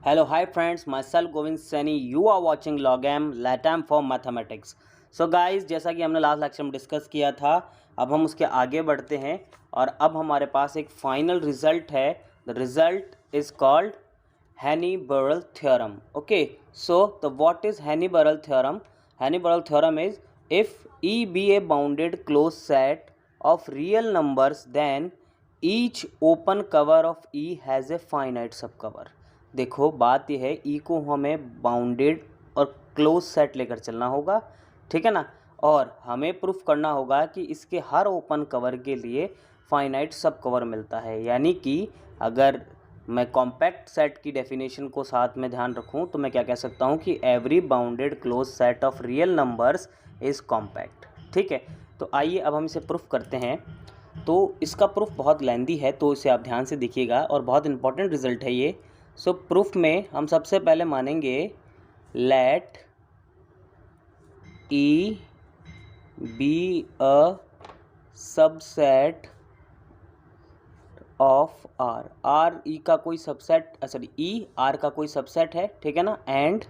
Hello, hi friends, myself Govind Saini. You are watching Logam Latam for Mathematics. So guys, जैसा कि हमने last lecture में discuss किया था, अब हम उसके आगे बढ़ते हैं और अब हमारे पास एक फाइनल रिजल्ट है. द रिजल्ट इज कॉल्ड Haनी-Burrell theorem. Okay, so the what is Haनी-Burrell theorem? Haní-Burrell theorem is if E be a bounded closed set of real numbers, then each open cover of E has a finite subcover. देखो बात यह है, ई को हमें bounded और close set लेकर चलना होगा, ठीक है ना. और हमें प्रूफ करना होगा कि इसके हर ओपन कवर के लिए फाइनाइट सब कवर मिलता है. यानी कि अगर मैं कॉम्पैक्ट सेट की डेफिनेशन को साथ में ध्यान रखूं तो मैं क्या कह सकता हूं कि every bounded close set of real numbers is compact. ठीक है, तो आइए अब हम इसे प्रूफ करते हैं. तो इसका प्रूफ बहुत लेंदी है, तो इसे आप ध्यान से देखिएगा और बहुत इंपॉर्टेंट रिजल्ट है ये. सो प्रूफ में हम सबसे पहले मानेंगे let E be a subset of R. R E का कोई सबसेट, सॉरी ई आर का कोई सबसेट है, ठीक है ना. And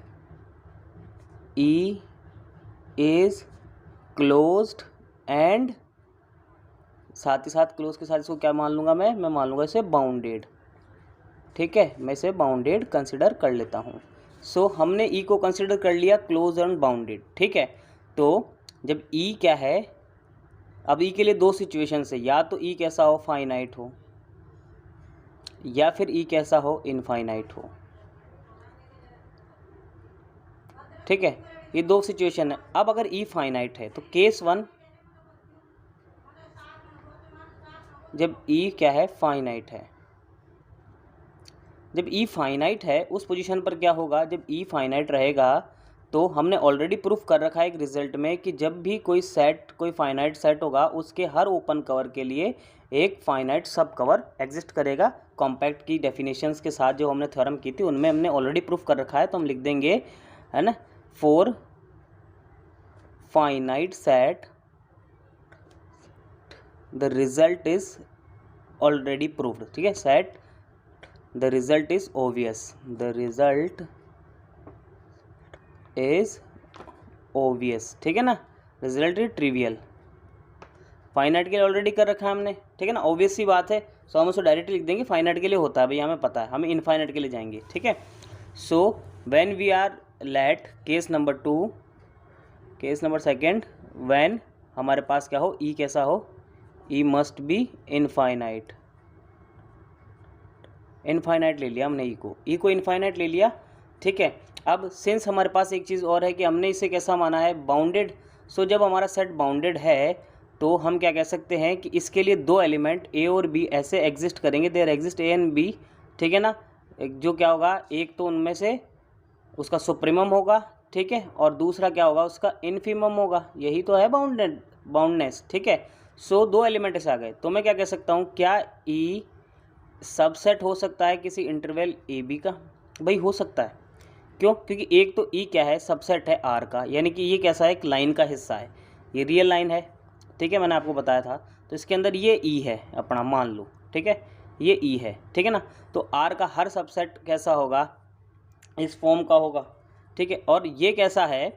E is closed end साथ ही साथ क्लोज के साथ इसको क्या मान लूँगा मैं मान लूँगा इसे बाउंडेड. ठीक है, मैं इसे बाउंडेड कंसिडर कर लेता हूँ. सो हमने ई को कंसिडर कर लिया क्लोज एंड बाउंडेड. ठीक है, तो जब ई क्या है, अब ई के लिए दो सिचुएशन है, या तो ई कैसा हो फाइनाइट हो या फिर ई कैसा हो इनफाइनाइट हो. ठीक है, ये दो सिचुएशन है. अब अगर ई फाइनाइट है तो केस वन, जब ई क्या है फाइनाइट है, जब ई फाइनाइट है उस पोजीशन पर क्या होगा, जब ई फाइनाइट रहेगा तो हमने ऑलरेडी प्रूफ कर रखा है एक रिजल्ट में कि जब भी कोई सेट, कोई फाइनाइट सेट होगा उसके हर ओपन कवर के लिए एक फाइनाइट सब कवर एग्जिस्ट करेगा. कॉम्पैक्ट की डेफिनेशंस के साथ जो हमने थ्योरम की थी उनमें हमने ऑलरेडी प्रूफ कर रखा है, तो हम लिख देंगे, है ना, for finite set the result is already proved. ठीक है, set the result is obvious, the result is obvious. ठीक है ना, रिजल्ट इज ट्रिवियल. फाइनाइट के लिए ऑलरेडी कर रखा है हमने, ठीक है ना, ऑब्वियस सी बात है. सो हम उसको डायरेक्टली लिख देंगे फाइनाइट के लिए होता है, भैया हमें पता है, हम इनफाइनाइट के लिए जाएंगे. ठीक है, so when we are let case number two, case number second, when हमारे पास क्या हो, ई कैसा हो, E must be infinite. Infinite ले लिया हमने ई को इनफाइनाइट ले लिया. ठीक है, अब सिंस हमारे पास एक चीज़ और है कि हमने इसे कैसा माना है, बाउंडेड. सो जब हमारा सेट बाउंडेड है तो हम क्या कह सकते हैं कि इसके लिए दो एलिमेंट ए और बी ऐसे एग्जिस्ट करेंगे, there exist A and B. ठीक है ना, जो क्या होगा, एक तो उनमें से उसका सुप्रीमम होगा, ठीक है, और दूसरा क्या होगा, उसका इनफीमम होगा. यही तो है बाउंडनेस. ठीक है, सो दो एलिमेंट ऐसे आ गए, तो मैं क्या कह सकता हूँ, क्या ई सबसेट हो सकता है किसी इंटरवल ए बी का? भाई हो सकता है. क्यों? क्योंकि एक तो ई क्या है, सबसेट है आर का, यानी कि ये कैसा है, एक लाइन का हिस्सा है, ये रियल लाइन है. ठीक है, मैंने आपको बताया था. तो इसके अंदर ये ई है अपना, मान लो. ठीक है, ये ई है, ठीक है ना. तो आर का हर सबसेट कैसा होगा, इस फॉर्म का होगा. ठीक है, और ये कैसा है,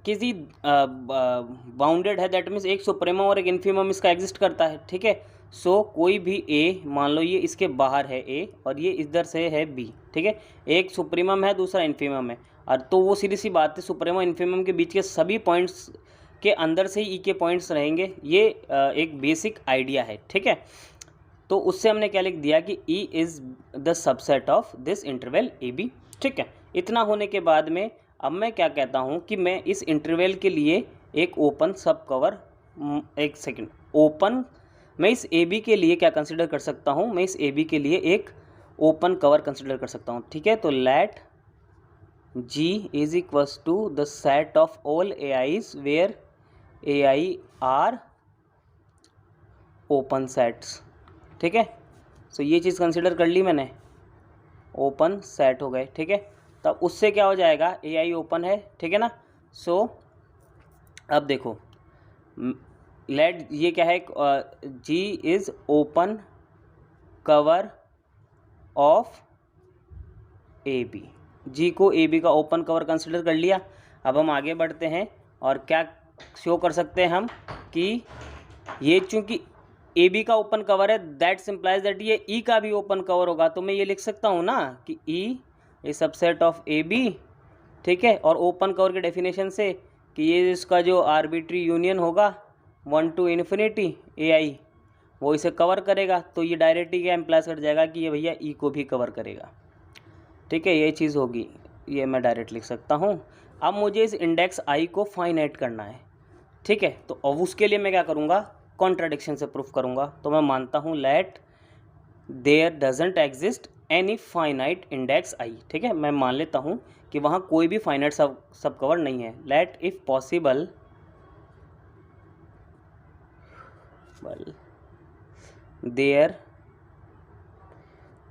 किसी बाउंडेड है, दैट मीन्स एक सुप्रीमम और एक इन्फीमम इसका एग्जिस्ट करता है. ठीक है, सो कोई भी ए, मान लो ये इसके बाहर है ए और ये इधर से है बी. ठीक है, एक सुप्रीमम है दूसरा इन्फीमम है, और तो वो सीधी सी बात है, सुप्रीमम इन्फीमम के बीच के सभी पॉइंट्स के अंदर से ही ई के पॉइंट्स रहेंगे. ये एक बेसिक आइडिया है. ठीक है, तो उससे हमने क्या लिख दिया कि E is the subset of this interval A B. ठीक है, इतना होने के बाद में अब मैं क्या कहता हूँ कि मैं इस इंटरवल के लिए एक ओपन सब कवर, एक सेकंड, ओपन, मैं इस ए बी के लिए क्या कंसिडर कर सकता हूँ, मैं इस ए बी के लिए एक ओपन कवर कंसिडर कर सकता हूँ. ठीक है, तो let G is equals to the set of all A I's where A I are open sets. ठीक है, सो ये चीज़ कंसिडर कर ली मैंने, ओपन सेट हो गए. ठीक है, तब उससे क्या हो जाएगा, ए आई ओपन है. ठीक है ना. सो अब देखो, लेट ये क्या है, G is open cover of A B, G को ए बी का ओपन कवर कंसिडर कर लिया। अब हम आगे बढ़ते हैं और क्या शो कर सकते हैं हम कि ये चूंकि ए बी का ओपन कवर है, दैट सिंप्लाइज दैट ये ई का भी ओपन कवर होगा। तो मैं ये लिख सकता हूँ ना कि ई ए सबसेट ऑफ ए बी, ठीक है। और ओपन कवर के डेफिनेशन से कि ये इसका जो आर्बिट्री यूनियन होगा 1 to इन्फिनिटी ए आई, वो इसे कवर करेगा। तो ये डायरेक्टली क्या इम्प्लाइज कर जाएगा कि ये भैया ई को भी कवर करेगा, ठीक है। ये चीज़ होगी, ये मैं डायरेक्ट लिख सकता हूँ। अब मुझे इस इंडेक्स आई को फाइनाइट करना है, ठीक है। तो अब उसके लिए मैं क्या करूँगा, कॉन्ट्राडिक्शन से प्रूफ करूँगा। तो मैं मानता हूँ let there doesn't exist any finite index I, ठीक है। मैं मान लेता हूँ कि वहाँ कोई भी फाइनाइट सब कवर नहीं है। Let if possible there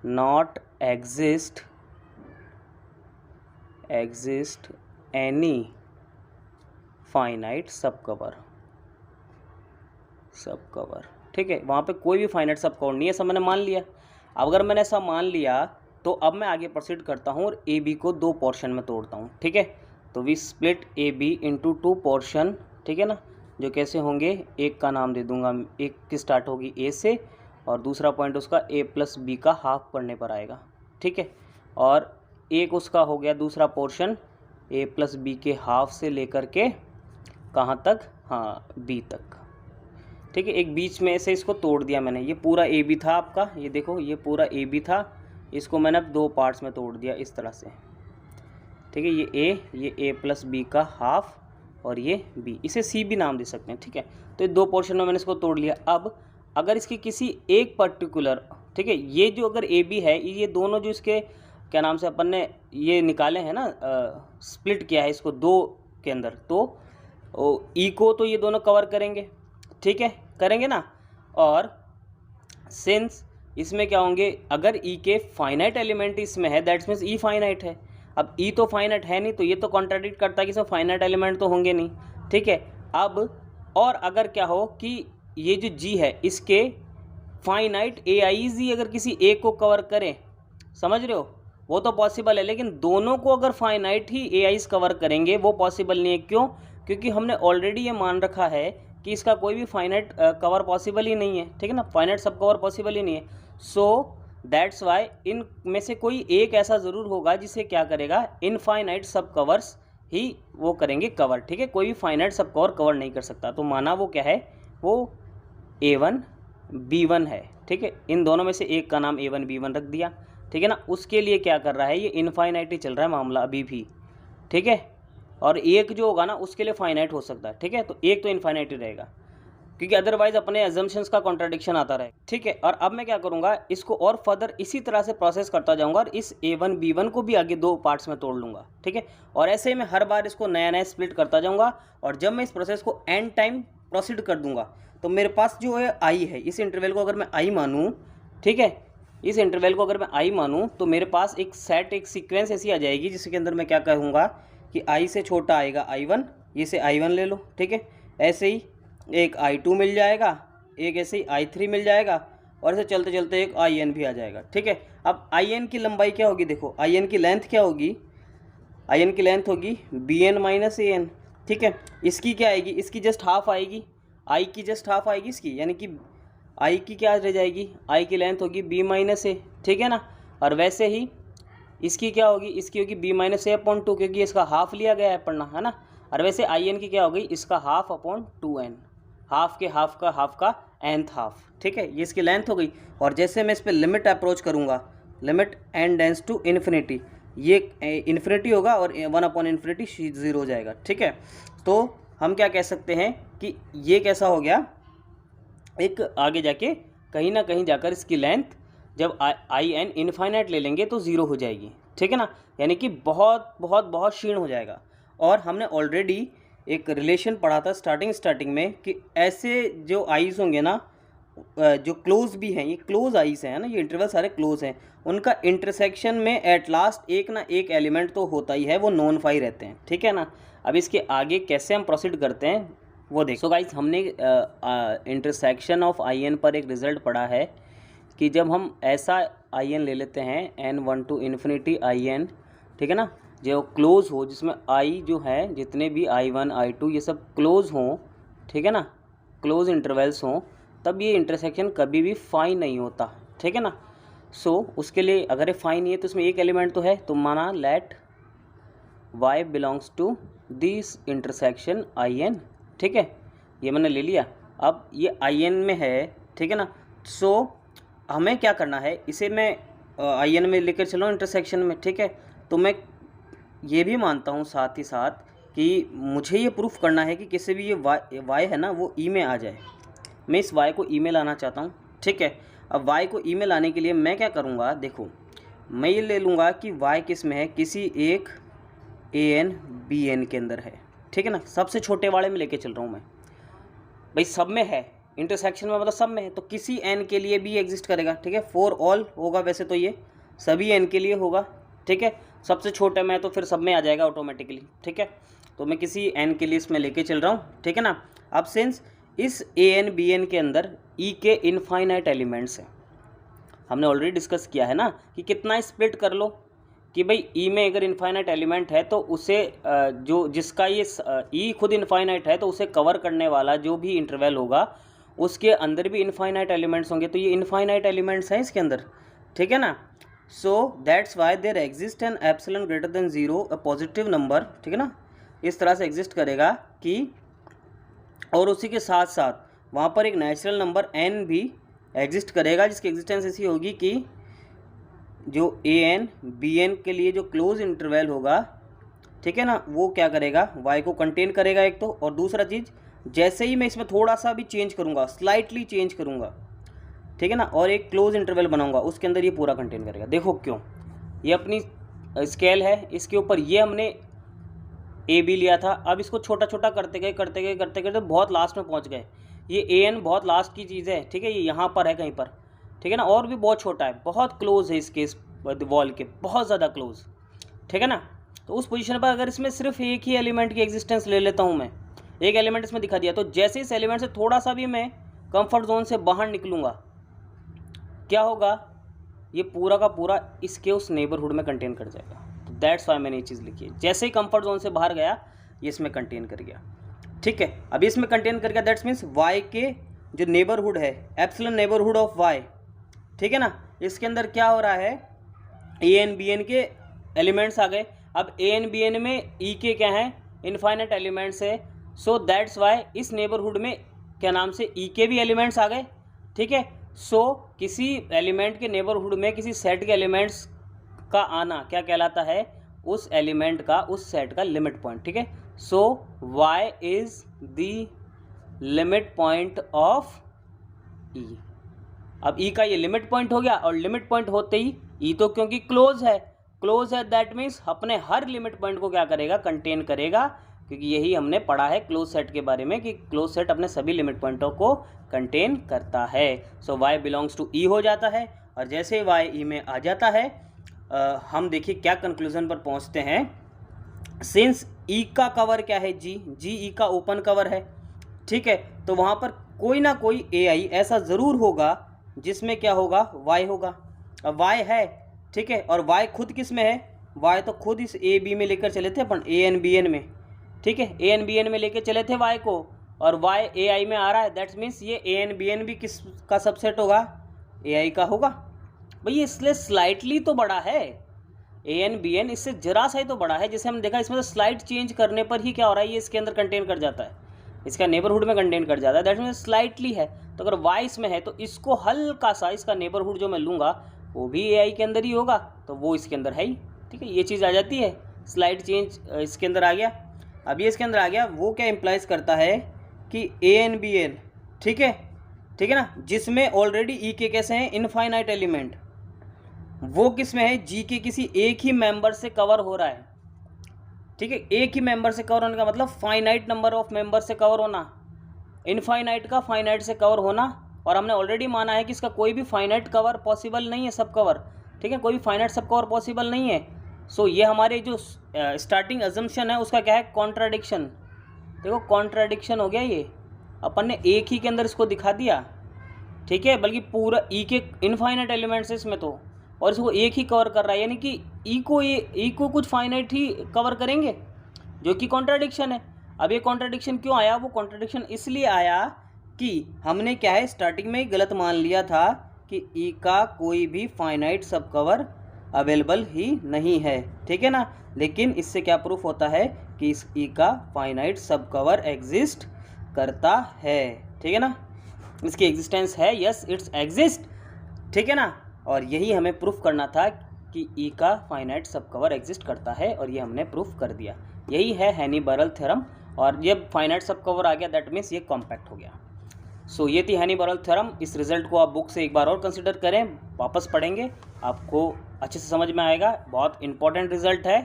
not exist any finite subcover, ठीक है। वहाँ पे कोई भी फाइनाइट सब कवर नहीं है, ऐसा मैंने मान लिया। अब अगर मैंने ऐसा मान लिया तो अब मैं आगे प्रोसीड करता हूँ और ए बी को 2 पोर्शन में तोड़ता हूँ, ठीक है। तो we split A B into 2 portion, ठीक है ना, जो कैसे होंगे, एक का नाम दे दूंगा, एक की स्टार्ट होगी ए से और दूसरा पॉइंट उसका ए प्लस बी का हाफ पढ़ने पर आएगा, ठीक है। और एक उसका हो गया दूसरा पोर्शन ए प्लस बी के हाफ से लेकर के कहाँ तक, हाँ बी तक, ठीक है। एक बीच में से इसको तोड़ दिया मैंने। ये पूरा ए बी था आपका, ये देखो ये पूरा ए बी था, इसको मैंने अब 2 पार्ट्स में तोड़ दिया इस तरह से, ठीक है। ये ए प्लस बी का हाफ और ये बी, इसे सी भी नाम दे सकते हैं, ठीक है। तो ये 2 पोर्शन में मैंने इसको तोड़ लिया। अब अगर इसकी किसी एक पर्टिकुलर, ठीक है, ये जो अगर ए बी है, ये दोनों जो इसके क्या नाम से अपन ने ये निकाले हैं ना, स्प्लिट किया है इसको 2 के अंदर, तो ई को तो ये दोनों कवर करेंगे, ठीक है, करेंगे ना। और सिंस इसमें क्या होंगे, अगर ई के फाइनाइट एलिमेंट इसमें है, दैट्स मीन्स ई फाइनाइट है। अब ई तो फाइनाइट है नहीं, तो ये तो कॉन्ट्राडिक्ट करता है कि इसमें फाइनाइट एलिमेंट तो होंगे नहीं, ठीक है। अब और अगर क्या हो कि ये जो जी है इसके फाइनाइट ए आईज ही अगर किसी एक को कवर करें, समझ रहे हो, वो तो पॉसिबल है। लेकिन दोनों को अगर फाइनाइट ही ए आईज कवर करेंगे वो पॉसिबल नहीं है। क्यों? क्योंकि हमने ऑलरेडी ये मान रखा है कि इसका कोई भी फाइनाइट कवर पॉसिबल ही नहीं है, ठीक है ना, फाइनाइट सब कवर पॉसिबल ही नहीं है। सो दैट्स वाई इन में से कोई एक ऐसा ज़रूर होगा जिसे क्या करेगा, इनफाइनाइट सब कवर्स ही वो करेंगे कवर, ठीक है। कोई भी फाइनाइट सब कवर नहीं कर सकता। तो माना वो क्या है, वो A1 B1 है, ठीक है। इन दोनों में से एक का नाम A1 B1 रख दिया, ठीक है ना। उसके लिए क्या कर रहा है, ये इनफाइनाइट ही चल रहा है मामला अभी भी, ठीक है। और एक जो होगा ना उसके लिए फाइनाइट हो सकता है, ठीक है। तो एक तो इनफाइनाइट ही रहेगा, क्योंकि अदरवाइज अपने एजम्पशंस का कॉन्ट्राडिक्शन आता रहे, ठीक है। और अब मैं क्या करूँगा, इसको और फर्दर इसी तरह से प्रोसेस करता जाऊँगा और इस A1 B1 को भी आगे 2 पार्ट्स में तोड़ लूँगा, ठीक है। और ऐसे ही मैं हर बार इसको नया नया स्प्लिट करता जाऊँगा। और जब मैं इस प्रोसेस को एंड टाइम प्रोसीड कर दूँगा तो मेरे पास जो है आई है, इस इंटरवल को अगर मैं आई मानूँ, ठीक है, इस इंटरवल को अगर मैं आई मानूँ तो मेरे पास एक सेट, एक सीक्वेंस ऐसी आ जाएगी जिसके अंदर मैं क्या कहूँगा कि आई से छोटा आएगा I1, ये से I1 ले लो, ठीक है। ऐसे ही एक I2 मिल जाएगा, एक ऐसे ही I3 मिल जाएगा और ऐसे चलते चलते एक IN भी आ जाएगा, ठीक है। अब IN की लंबाई क्या होगी, देखो IN की लेंथ क्या होगी, IN की लेंथ होगी BN माइनस AN, ठीक है। इसकी क्या आएगी, इसकी जस्ट हाफ आएगी, I की जस्ट हाफ आएगी इसकी, यानी कि I की क्या रह जाएगी, I की लेंथ होगी B माइनस A, ठीक है ना। और वैसे ही इसकी क्या होगी, इसकी होगी B माइनस A अपॉन 2, क्योंकि इसका हाफ लिया गया है पढ़ना, है ना। और वैसे IN की क्या होगी, इसका हाफ अपॉन 2n, हाफ के हाफ का nth हाफ, ठीक है। ये इसकी लेंथ हो गई। और जैसे मैं इस पर लिमिट अप्रोच करूँगा, limit n tends to infinity, ये इन्फिनिटी होगा और 1 अपॉन इन्फिनिटी 0 हो जाएगा, ठीक है। तो हम क्या कह सकते हैं कि ये कैसा हो गया, एक आगे जाके कहीं ना कहीं जाकर इसकी लेंथ जब IN इनफाइनाइट ले लेंगे तो 0 हो जाएगी, ठीक है ना, यानी कि बहुत बहुत बहुत क्षीण हो जाएगा। और हमने ऑलरेडी एक रिलेशन पढ़ा था स्टार्टिंग में कि ऐसे जो आइज़ होंगे ना, जो क्लोज भी हैं, ये क्लोज आइज़ हैं ना, ये इंटरवल सारे क्लोज हैं, उनका इंटरसेक्शन में एट लास्ट एक ना एक एलिमेंट तो होता ही है, वो नॉन फाई रहते हैं, ठीक है ना। अब इसके आगे कैसे हम प्रोसीड करते हैं वो देखो। गाइस हमने इंटरसेक्शन ऑफ IN पर एक रिज़ल्ट पढ़ा है कि जब हम ऐसा आई एन ले लेते हैं, n1 to infinity I N, ठीक है ना, जो क्लोज हो, जिसमें आई जो है जितने भी I1 I2 ये सब क्लोज हों, ठीक है ना, क्लोज इंटरवल्स हों, तब ये इंटरसेक्शन कभी भी फाइन नहीं होता, ठीक है ना। सो उसके लिए अगर ये फाइन नहीं है तो उसमें एक एलिमेंट तो है, तो माना let y belongs to this intersection I N, ठीक है, ये मैंने ले लिया। अब ये आई एन में है, ठीक है ना। सो हमें क्या करना है, इसे मैं आई एन में लेकर चलूँ इंटरसेक्शन में, ठीक है। तो मैं ये भी मानता हूँ साथ ही साथ कि मुझे ये प्रूफ करना है कि किसी भी ये y है ना वो ई में आ जाए। मैं इस y को ई में लाना चाहता हूँ, ठीक है। अब y को ई में लाने के लिए मैं क्या करूँगा, देखो मैं ये ले लूँगा कि y किस में है, किसी एक an bn के अंदर है, ठीक है ना। सबसे छोटे वाले में लेके चल रहा हूँ मैं, भाई सब में है, इंटरसेक्शन में मतलब सब में है, तो किसी n के लिए भी एग्जिस्ट करेगा, ठीक है। फॉर ऑल होगा वैसे तो ये सभी n के लिए होगा, ठीक है। सबसे छोटे में तो फिर सब में आ जाएगा ऑटोमेटिकली, ठीक है। तो मैं किसी n के लिए इसमें लेके चल रहा हूँ, ठीक है ना। अब सिंस इस an bn के अंदर e के इनफाइनाइट एलिमेंट्स हैं, हमने ऑलरेडी डिस्कस किया है ना कि कितना स्प्लिट कर लो कि भाई ई में अगर इनफाइनाइट एलिमेंट है तो उसे जो जिसका ये ई खुद इनफाइनाइट है तो उसे कवर करने वाला जो भी इंटरवल होगा उसके अंदर भी इनफाइनाइट एलिमेंट्स होंगे, तो ये इनफाइनाइट एलिमेंट्स हैं इसके अंदर, ठीक है ना। So that's why there exist an epsilon greater than 0 a positive number, ठीक है ना, इस तरह से एग्जिस्ट करेगा कि, और उसी के साथ साथ वहाँ पर एक नेचुरल नंबर n भी एग्जिस्ट करेगा जिसकी एग्जिस्टेंस ऐसी होगी कि जो an bn के लिए जो क्लोज इंटरवल होगा, ठीक है ना, वो क्या करेगा, y को कंटेन करेगा एक तो, और दूसरा चीज़ जैसे ही मैं इसमें थोड़ा सा भी चेंज करूँगा, स्लाइटली चेंज करूँगा, ठीक है ना, और एक क्लोज इंटरवल बनाऊँगा, उसके अंदर ये पूरा कंटेन करेगा। देखो क्यों, ये अपनी स्केल है, इसके ऊपर ये हमने ए बी लिया था, अब इसको छोटा छोटा करते गए करते गए करते करते बहुत लास्ट में पहुँच गए। ये ए एन बहुत लास्ट की चीज़ है, ठीक है, ये यहाँ पर है कहीं पर, ठीक है ना, और भी बहुत छोटा है, बहुत क्लोज है इसके इस वॉल के, बहुत ज़्यादा क्लोज, ठीक है ना। तो उस पोजीशन पर अगर इसमें सिर्फ एक ही एलिमेंट की एग्जिस्टेंस ले लेता हूँ मैं, एक एलिमेंट इसमें दिखा दिया, तो जैसे इस एलिमेंट से थोड़ा सा भी मैं कंफर्ट जोन से बाहर निकलूँगा, क्या होगा, ये पूरा का पूरा इसके उस नेबरहुड में कंटेन कर जाएगा। तो दैट्स वाई मैंने ये चीज़ लिखी है, जैसे ही कंफर्ट जोन से बाहर गया ये इसमें कंटेन कर गया, ठीक है। अभी इसमें कंटेन कर गया, दैट्स मीन्स वाई के जो नेबरहुड है, एप्सिलॉन नेबरहुड ऑफ वाई, ठीक है ना, इसके अंदर क्या हो रहा है, ए एन बी एन के एलिमेंट्स आ गए। अब ए एन बी एन में ई के क्या हैं, इनफाइनाइट एलिमेंट्स है, सो दैट्स वाई इस नेबरहुड में क्या नाम से ई के भी एलिमेंट्स आ गए, ठीक है। सो किसी एलिमेंट के नेबरहुड में किसी सेट के एलिमेंट्स का आना क्या कहलाता है, उस एलिमेंट का उस सेट का लिमिट पॉइंट, ठीक है। सो y is the limit point of e। अब e का ये लिमिट पॉइंट हो गया, और लिमिट पॉइंट होते ही e तो क्योंकि क्लोज है दैट मीन्स अपने हर लिमिट पॉइंट को क्या करेगा, कंटेन करेगा, क्योंकि यही हमने पढ़ा है क्लोज सेट के बारे में कि क्लोज सेट अपने सभी लिमिट पॉइंटों को कंटेन करता है। सो y बिलोंग्स टू e हो जाता है, और जैसे ही y e में आ जाता है हम देखिए क्या कंक्लूजन पर पहुंचते हैं। सिंस ई का कवर क्या है, जी ई का ओपन कवर है, ठीक है, तो वहाँ पर कोई ना कोई ए आई ऐसा ज़रूर होगा जिसमें क्या होगा, वाई होगा। अब वाई है, ठीक है, और वाई खुद किस में है, वाई तो खुद इस ए बी में लेकर चले थे अपन, ए एन बी एन में, ठीक है, ए एन बी एन में लेकर चले थे वाई को, और वाई ए आई में आ रहा है, दैट्स मीन्स ये ए एन बी एन भी किस का सबसेट होगा, ए आई का होगा। भाई इसलिए स्लाइटली तो बड़ा है, ए एन बी एन इससे जरा सा ही तो बड़ा है, जैसे हमने देखा इसमें तो स्लाइड चेंज करने पर ही क्या हो रहा है, ये इसके अंदर कंटेन कर जाता है, इसका नेबरहुड में कंटेन कर जाता है, दैट मीन्स स्लाइटली है। तो अगर वाई इसमें है तो इसको हल्का सा इसका नेबरहुड जो मैं लूँगा वो भी ए आई के अंदर ही होगा, तो वो इसके अंदर है ही, ठीक है, ये चीज़ आ जाती है, स्लाइड चेंज इसके अंदर आ गया। अब ये इसके अंदर आ गया, वो क्या इम्प्लाइज करता है कि ए एन बी एन, ठीक है ना, जिसमें ऑलरेडी ई के कैसे हैं, इनफाइनाइट एलिमेंट, वो किस में है, जी के किसी एक ही मेंबर से कवर हो रहा है, ठीक है, एक ही मेंबर से कवर होने का मतलब फाइनाइट नंबर ऑफ मेंबर से कवर होना, इनफाइनाइट का फाइनाइट से कवर होना, और हमने ऑलरेडी माना है कि इसका कोई भी फाइनाइट कवर पॉसिबल नहीं है, सब कवर, ठीक है, कोई भी फाइनाइट सब कवर पॉसिबल नहीं है। सो ये हमारे जो स्टार्टिंग अजम्पशन है उसका क्या है, कॉन्ट्राडिक्शन, देखो कॉन्ट्राडिक्शन हो गया, ये अपन ने एक ही के अंदर इसको दिखा दिया, ठीक है, बल्कि पूरा ई के इनफाइनाइट एलिमेंट्स है इसमें, तो और इसको एक ही कवर कर रहा है, यानी कि ई को कुछ फाइनाइट ही कवर करेंगे, जो कि कॉन्ट्राडिक्शन है। अब ये कॉन्ट्राडिक्शन क्यों आया? वो कॉन्ट्राडिक्शन इसलिए आया कि हमने क्या है स्टार्टिंग में ही गलत मान लिया था कि ई का कोई भी फाइनाइट सब कवर अवेलेबल ही नहीं है, ठीक है ना। लेकिन इससे क्या प्रूफ होता है कि इस ई का फाइनाइट सब कवर एग्जिस्ट करता है, ठीक है ना, इसकी एग्जिस्टेंस है, यस इट्स एग्जिस्ट, ठीक है ना। और यही हमें प्रूफ करना था कि ई का फाइनाइट सब कवर एग्जिस्ट करता है, और ये हमने प्रूफ कर दिया। यही है हैनी-बरल थ्योरम, और ये फाइनाइट सब कवर आ गया दैट मीन्स ये कॉम्पैक्ट हो गया। सो ये थी हैनी-बरल थ्योरम। इस रिजल्ट को आप बुक से एक बार और कंसिडर करें, वापस पढ़ेंगे, आपको अच्छे से समझ में आएगा। बहुत इंपॉर्टेंट रिजल्ट है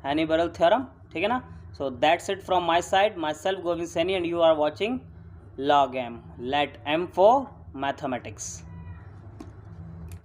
हैनी-बरल थ्योरम, ठीक है ना। So that's it from my side, myself Govind Saini, and you are watching log M, let M for mathematics.